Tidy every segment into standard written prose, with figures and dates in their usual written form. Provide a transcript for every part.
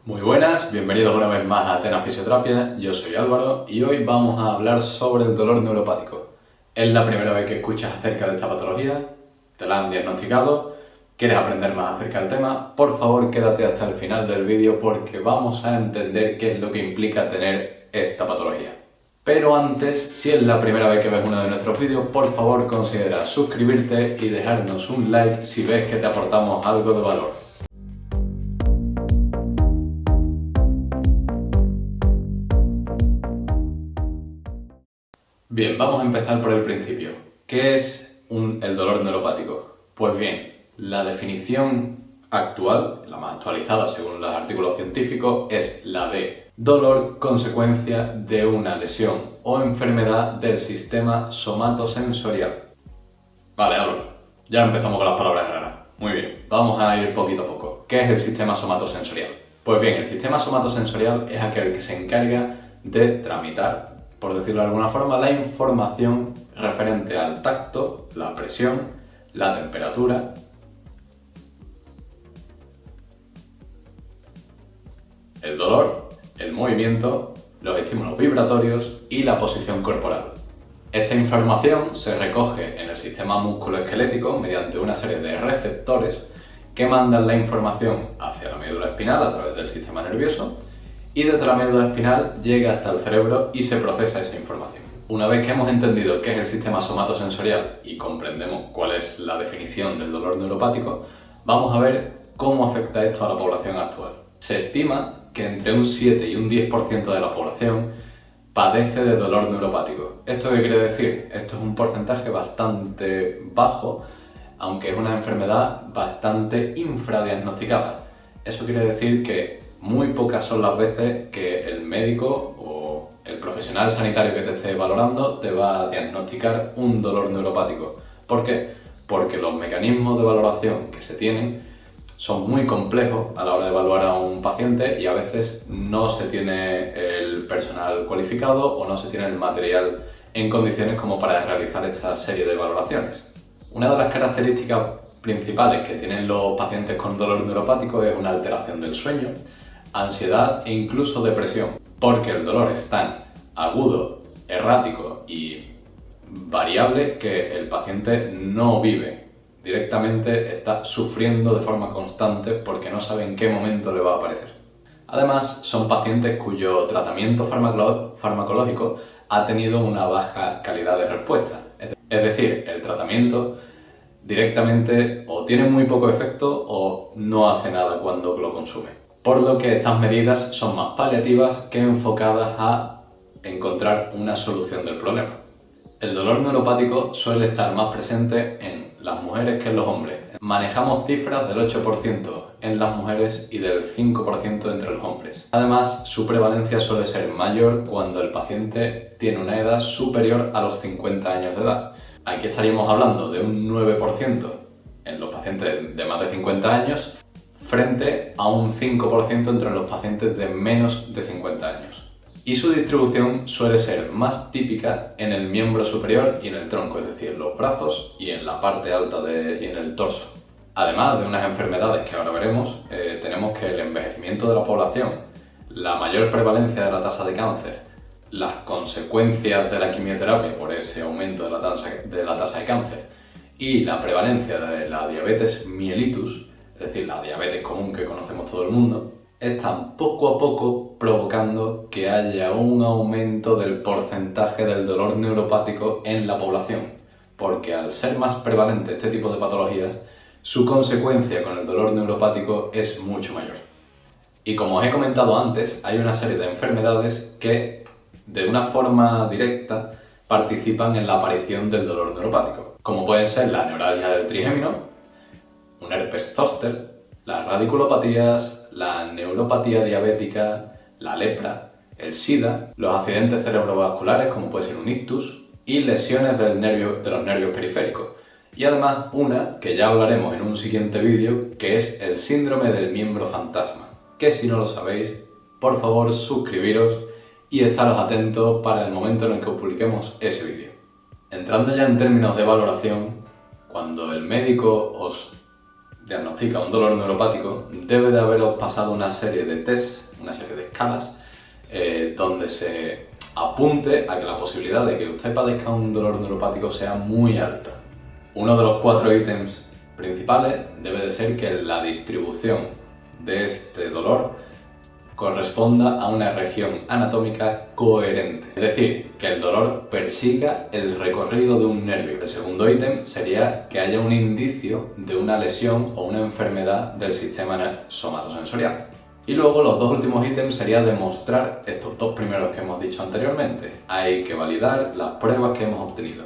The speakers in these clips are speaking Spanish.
Muy buenas, bienvenidos una vez más a Athena Fisioterapia, yo soy Álvaro y hoy vamos a hablar sobre el dolor neuropático. ¿Es la primera vez que escuchas acerca de esta patología? ¿Te la han diagnosticado? ¿Quieres aprender más acerca del tema? Por favor quédate hasta el final del vídeo porque vamos a entender qué es lo que implica tener esta patología. Pero antes, si es la primera vez que ves uno de nuestros vídeos, por favor considera suscribirte y dejarnos un like si ves que te aportamos algo de valor. Bien, vamos a empezar por el principio. ¿Qué es el dolor neuropático? Pues bien, la definición actual, la más actualizada según los artículos científicos, es la de dolor consecuencia de una lesión o enfermedad del sistema somatosensorial. Vale, Álvaro, ya empezamos con las palabras raras. Muy bien, vamos a ir poquito a poco. ¿Qué es el sistema somatosensorial? Pues bien, el sistema somatosensorial es aquel que se encarga de tramitar, por decirlo de alguna forma, la información referente al tacto, la presión, la temperatura, el dolor, el movimiento, los estímulos vibratorios y la posición corporal. Esta información se recoge en el sistema musculoesquelético mediante una serie de receptores que mandan la información hacia la médula espinal a través del sistema nervioso y desde la médula espinal llega hasta el cerebro y se procesa esa información. Una vez que hemos entendido qué es el sistema somatosensorial y comprendemos cuál es la definición del dolor neuropático, vamos a ver cómo afecta esto a la población actual. Se estima que entre un 7 y un 10% de la población padece de dolor neuropático. ¿Esto qué quiere decir? Esto es un porcentaje bastante bajo, aunque es una enfermedad bastante infradiagnosticada. Eso quiere decir que muy pocas son las veces que el médico o el profesional sanitario que te esté valorando te va a diagnosticar un dolor neuropático. ¿Por qué? Porque los mecanismos de valoración que se tienen son muy complejos a la hora de evaluar a un paciente y a veces no se tiene el personal cualificado o no se tiene el material en condiciones como para realizar esta serie de valoraciones. Una de las características principales que tienen los pacientes con dolor neuropático es una alteración del sueño, ansiedad e incluso depresión, porque el dolor es tan agudo, errático y variable que el paciente no vive. Directamente está sufriendo de forma constante porque no sabe en qué momento le va a aparecer. Además, son pacientes cuyo tratamiento farmacológico ha tenido una baja calidad de respuesta. Es decir, el tratamiento directamente o tiene muy poco efecto o no hace nada cuando lo consume. Por lo que estas medidas son más paliativas que enfocadas a encontrar una solución del problema. El dolor neuropático suele estar más presente en las mujeres que en los hombres. Manejamos cifras del 8% en las mujeres y del 5% entre los hombres. Además, su prevalencia suele ser mayor cuando el paciente tiene una edad superior a los 50 años de edad. Aquí estaríamos hablando de un 9% en los pacientes de más de 50 años frente a un 5% entre los pacientes de menos de 50 años. Y su distribución suele ser más típica en el miembro superior y en el tronco, es decir, los brazos y en la parte alta y en el torso. Además de unas enfermedades que ahora veremos, tenemos que el envejecimiento de la población, la mayor prevalencia de la tasa de cáncer, las consecuencias de la quimioterapia por ese aumento de la tasa de cáncer y la prevalencia de la diabetes mellitus, es decir, la diabetes común que conocemos todo el mundo, están poco a poco provocando que haya un aumento del porcentaje del dolor neuropático en la población, porque al ser más prevalente este tipo de patologías, su consecuencia con el dolor neuropático es mucho mayor. Y como os he comentado antes, hay una serie de enfermedades que, de una forma directa, participan en la aparición del dolor neuropático, como pueden ser la neuralgia del trigémino, un herpes zóster, las radiculopatías, la neuropatía diabética, la lepra, el SIDA, los accidentes cerebrovasculares como puede ser un ictus y lesiones de los nervios periféricos. Y además una que ya hablaremos en un siguiente vídeo, que es el síndrome del miembro fantasma, que si no lo sabéis, por favor suscribiros y estaros atentos para el momento en el que os publiquemos ese vídeo. Entrando ya en términos de valoración, cuando el médico os diagnostica un dolor neuropático, debe de haberos pasado una serie de tests, una serie de escalas, donde se apunte a que la posibilidad de que usted padezca un dolor neuropático sea muy alta. Uno de los 4 ítems principales debe de ser que la distribución de este dolor corresponda a una región anatómica coherente, es decir, que el dolor persiga el recorrido de un nervio. El segundo ítem sería que haya un indicio de una lesión o una enfermedad del sistema somatosensorial. Y luego los 2 últimos ítems sería demostrar estos 2 primeros que hemos dicho anteriormente. Hay que validar las pruebas que hemos obtenido.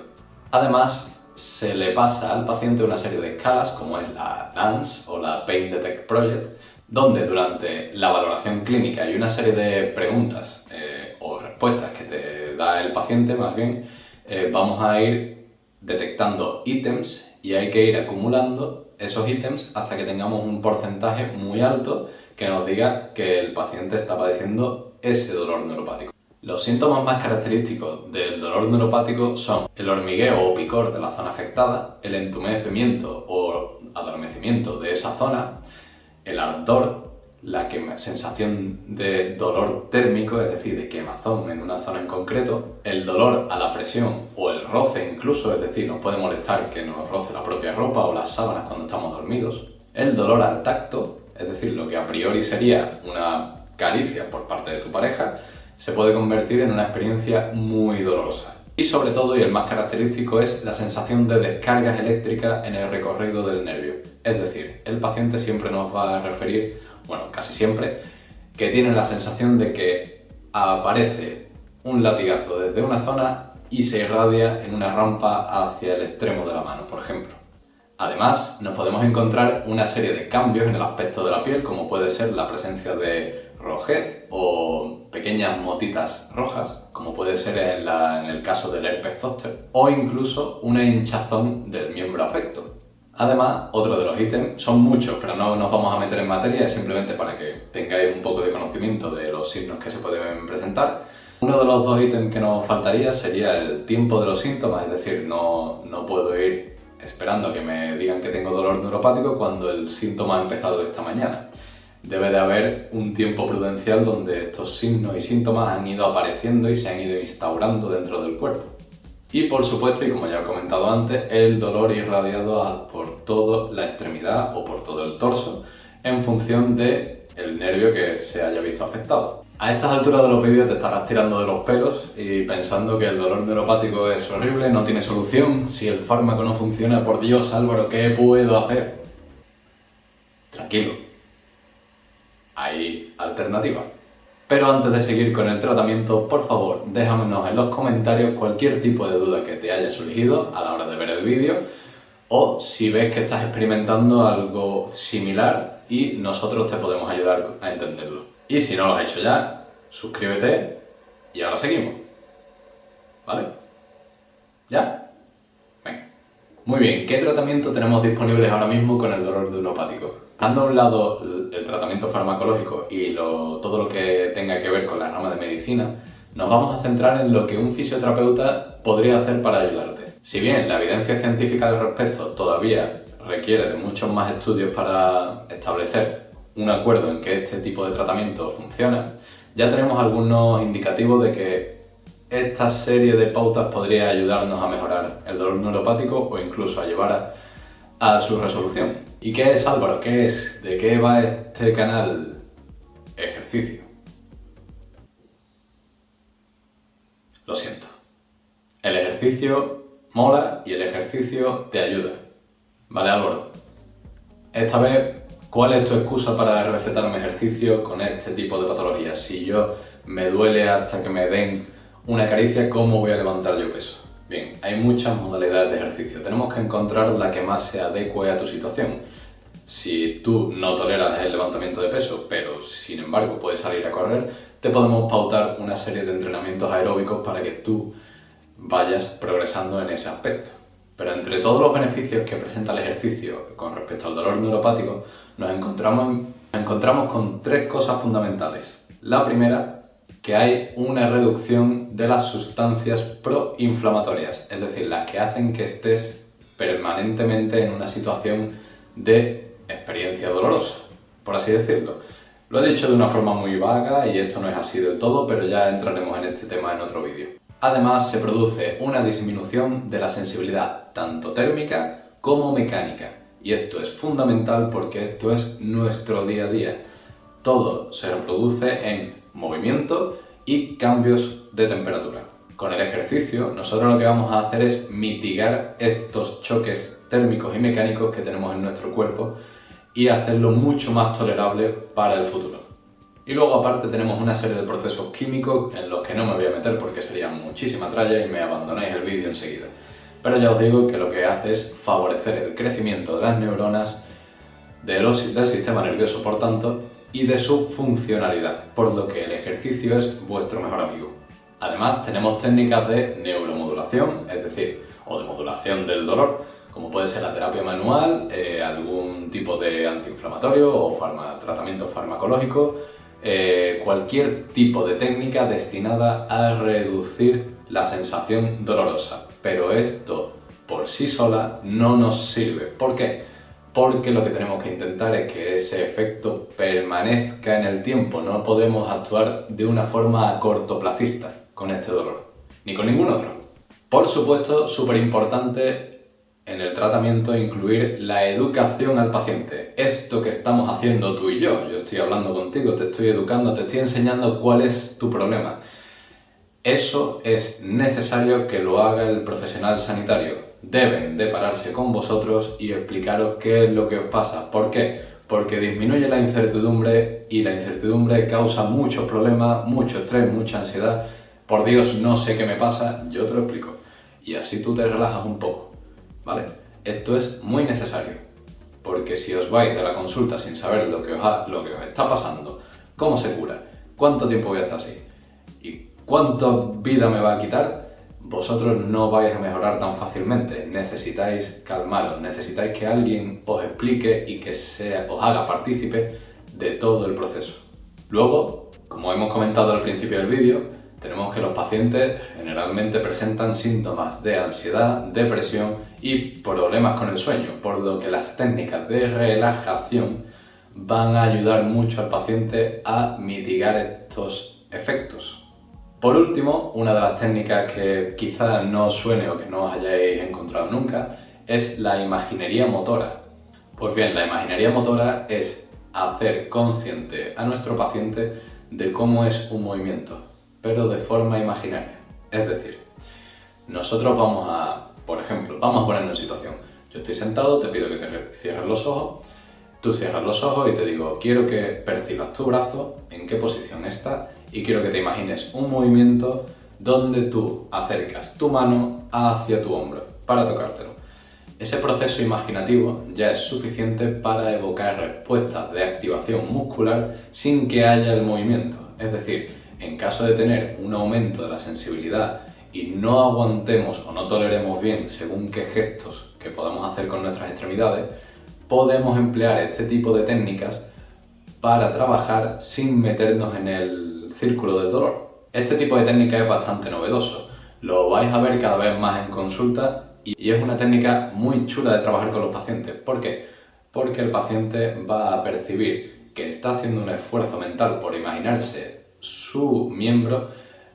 Además, se le pasa al paciente una serie de escalas, como es la DANCE o la Pain Detect Project, donde durante la valoración clínica hay una serie de preguntas o respuestas que te da el paciente, más bien, vamos a ir detectando ítems y hay que ir acumulando esos ítems hasta que tengamos un porcentaje muy alto que nos diga que el paciente está padeciendo ese dolor neuropático. Los síntomas más característicos del dolor neuropático son el hormigueo o picor de la zona afectada, el entumecimiento o adormecimiento de esa zona, el ardor, la sensación de dolor térmico, es decir, de quemazón en una zona en concreto, el dolor a la presión o el roce incluso, es decir, nos puede molestar que nos roce la propia ropa o las sábanas cuando estamos dormidos, el dolor al tacto, es decir, lo que a priori sería una caricia por parte de tu pareja, se puede convertir en una experiencia muy dolorosa. Y sobre todo, y el más característico, es la sensación de descargas eléctricas en el recorrido del nervio. Es decir, el paciente siempre nos va a referir, bueno, casi siempre, que tiene la sensación de que aparece un latigazo desde una zona y se irradia en una rampa hacia el extremo de la mano, por ejemplo. Además, nos podemos encontrar una serie de cambios en el aspecto de la piel, como puede ser la presencia de rojez o pequeñas motitas rojas, como puede ser en el caso del herpes zóster, o incluso una hinchazón del miembro afecto. Además, otro de los ítems, son muchos, pero no nos vamos a meter en materia, es simplemente para que tengáis un poco de conocimiento de los signos que se pueden presentar. Uno de los 2 ítems que nos faltaría sería el tiempo de los síntomas, es decir, no puedo ir esperando a que me digan que tengo dolor neuropático cuando el síntoma ha empezado esta mañana. Debe de haber un tiempo prudencial donde estos signos y síntomas han ido apareciendo y se han ido instaurando dentro del cuerpo. Y por supuesto, y como ya he comentado antes, el dolor irradiado por toda la extremidad o por todo el torso en función del nervio que se haya visto afectado. A estas alturas de los vídeos te estarás tirando de los pelos y pensando que el dolor neuropático es horrible, no tiene solución, si el fármaco no funciona, por Dios, Álvaro, ¿qué puedo hacer? Tranquilo, hay alternativa. Pero antes de seguir con el tratamiento, por favor, déjanos en los comentarios cualquier tipo de duda que te haya surgido a la hora de ver el vídeo o si ves que estás experimentando algo similar y nosotros te podemos ayudar a entenderlo. Y si no lo has hecho ya, suscríbete y ahora seguimos. ¿Vale? ¿Ya? Venga. Muy bien, ¿qué tratamiento tenemos disponibles ahora mismo con el dolor neuropático? Dando a un lado el tratamiento farmacológico y todo lo que tenga que ver con la rama de medicina, nos vamos a centrar en lo que un fisioterapeuta podría hacer para ayudarte. Si bien la evidencia científica al respecto todavía requiere de muchos más estudios para establecer un acuerdo en que este tipo de tratamiento funciona, ya tenemos algunos indicativos de que esta serie de pautas podría ayudarnos a mejorar el dolor neuropático o incluso a llevar a su resolución. ¿Y qué es, Álvaro? ¿Qué es? ¿De qué va este canal? Ejercicio. Lo siento. El ejercicio mola y el ejercicio te ayuda. ¿Vale, Álvaro? Esta vez, ¿cuál es tu excusa para recetarme ejercicio con este tipo de patologías? Si yo me duele hasta que me den una caricia, ¿cómo voy a levantar yo peso? Bien, hay muchas modalidades de ejercicio. Tenemos que encontrar la que más se adecue a tu situación. Si tú no toleras el levantamiento de peso, pero sin embargo puedes salir a correr, te podemos pautar una serie de entrenamientos aeróbicos para que tú vayas progresando en ese aspecto. Pero entre todos los beneficios que presenta el ejercicio con respecto al dolor neuropático, nos encontramos con 3 cosas fundamentales. La primera, que hay una reducción de las sustancias proinflamatorias, es decir, las que hacen que estés permanentemente en una situación de experiencia dolorosa, por así decirlo. Lo he dicho de una forma muy vaga y esto no es así del todo, pero ya entraremos en este tema en otro vídeo. Además, se produce una disminución de la sensibilidad tanto térmica como mecánica. Y esto es fundamental porque esto es nuestro día a día. Todo se reproduce en movimiento y cambios de temperatura. Con el ejercicio, nosotros lo que vamos a hacer es mitigar estos choques térmicos y mecánicos que tenemos en nuestro cuerpo y hacerlo mucho más tolerable para el futuro. Y luego aparte tenemos una serie de procesos químicos en los que no me voy a meter porque sería muchísima tralla y me abandonáis el vídeo enseguida. Pero ya os digo que lo que hace es favorecer el crecimiento de las neuronas, del sistema nervioso por tanto, y de su funcionalidad, por lo que el ejercicio es vuestro mejor amigo. Además tenemos técnicas de neuromodulación, es decir, o de modulación del dolor, como puede ser la terapia manual, algún tipo de antiinflamatorio o tratamiento farmacológico, cualquier tipo de técnica destinada a reducir la sensación dolorosa. Pero esto por sí sola no nos sirve. ¿Por qué? Porque lo que tenemos que intentar es que ese efecto permanezca en el tiempo. No podemos actuar de una forma cortoplacista con este dolor, ni con ningún otro. Por supuesto, súper importante en el tratamiento incluir la educación al paciente. Esto que estamos haciendo tú y yo estoy hablando contigo, te estoy educando, te estoy enseñando cuál es tu problema. Eso es necesario que lo haga el profesional sanitario. Deben de pararse con vosotros y explicaros qué es lo que os pasa. ¿Por qué? Porque disminuye la incertidumbre y la incertidumbre causa muchos problemas, mucho estrés, mucha ansiedad. Por Dios, no sé qué me pasa, yo te lo explico. Y así tú te relajas un poco, ¿vale? Esto es muy necesario, porque si os vais de la consulta sin saber lo que os está pasando, cómo se cura, cuánto tiempo voy a estar así y cuánta vida me va a quitar, vosotros no vais a mejorar tan fácilmente. Necesitáis calmaros, necesitáis que alguien os explique y que os haga partícipe de todo el proceso. Luego, como hemos comentado al principio del vídeo, tenemos que los pacientes generalmente presentan síntomas de ansiedad, depresión y problemas con el sueño, por lo que las técnicas de relajación van a ayudar mucho al paciente a mitigar estos efectos. Por último, una de las técnicas que quizá no os suene o que no os hayáis encontrado nunca es la imaginería motora. Pues bien, la imaginería motora es hacer consciente a nuestro paciente de cómo es un movimiento, pero de forma imaginaria. Es decir, nosotros por ejemplo, vamos a ponernos en situación. Yo estoy sentado, te pido que te cierres los ojos, tú cierras los ojos y te digo, quiero que percibas tu brazo, en qué posición está, y quiero que te imagines un movimiento donde tú acercas tu mano hacia tu hombro para tocártelo. Ese proceso imaginativo ya es suficiente para evocar respuestas de activación muscular sin que haya el movimiento. Es decir, en caso de tener un aumento de la sensibilidad y no aguantemos o no toleremos bien según qué gestos que podamos hacer con nuestras extremidades, podemos emplear este tipo de técnicas para trabajar sin meternos en el círculo del dolor. Este tipo de técnica es bastante novedoso, lo vais a ver cada vez más en consulta y es una técnica muy chula de trabajar con los pacientes. ¿Por qué? Porque el paciente va a percibir que está haciendo un esfuerzo mental por imaginarse su miembro,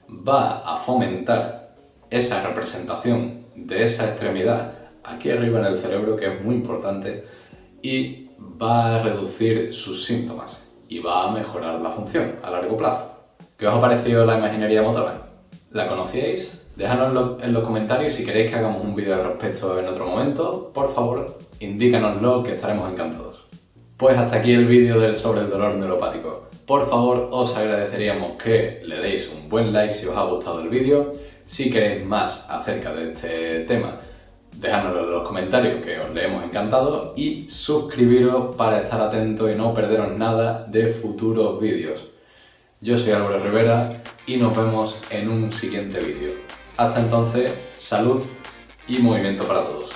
va a fomentar esa representación de esa extremidad aquí arriba en el cerebro, que es muy importante, y va a reducir sus síntomas y va a mejorar la función a largo plazo. ¿Qué os ha parecido la imaginería motora? ¿La conocíais? Dejadnoslo en los comentarios. Si queréis que hagamos un vídeo al respecto en otro momento, por favor, indícanoslo, que estaremos encantados. Pues hasta aquí el vídeo sobre el dolor neuropático. Por favor, os agradeceríamos que le deis un buen like si os ha gustado el vídeo. Si queréis más acerca de este tema, dejádnoslo en los comentarios, que os leemos encantados, y suscribiros para estar atentos y no perderos nada de futuros vídeos. Yo soy Álvaro Rivera y nos vemos en un siguiente vídeo. Hasta entonces, salud y movimiento para todos.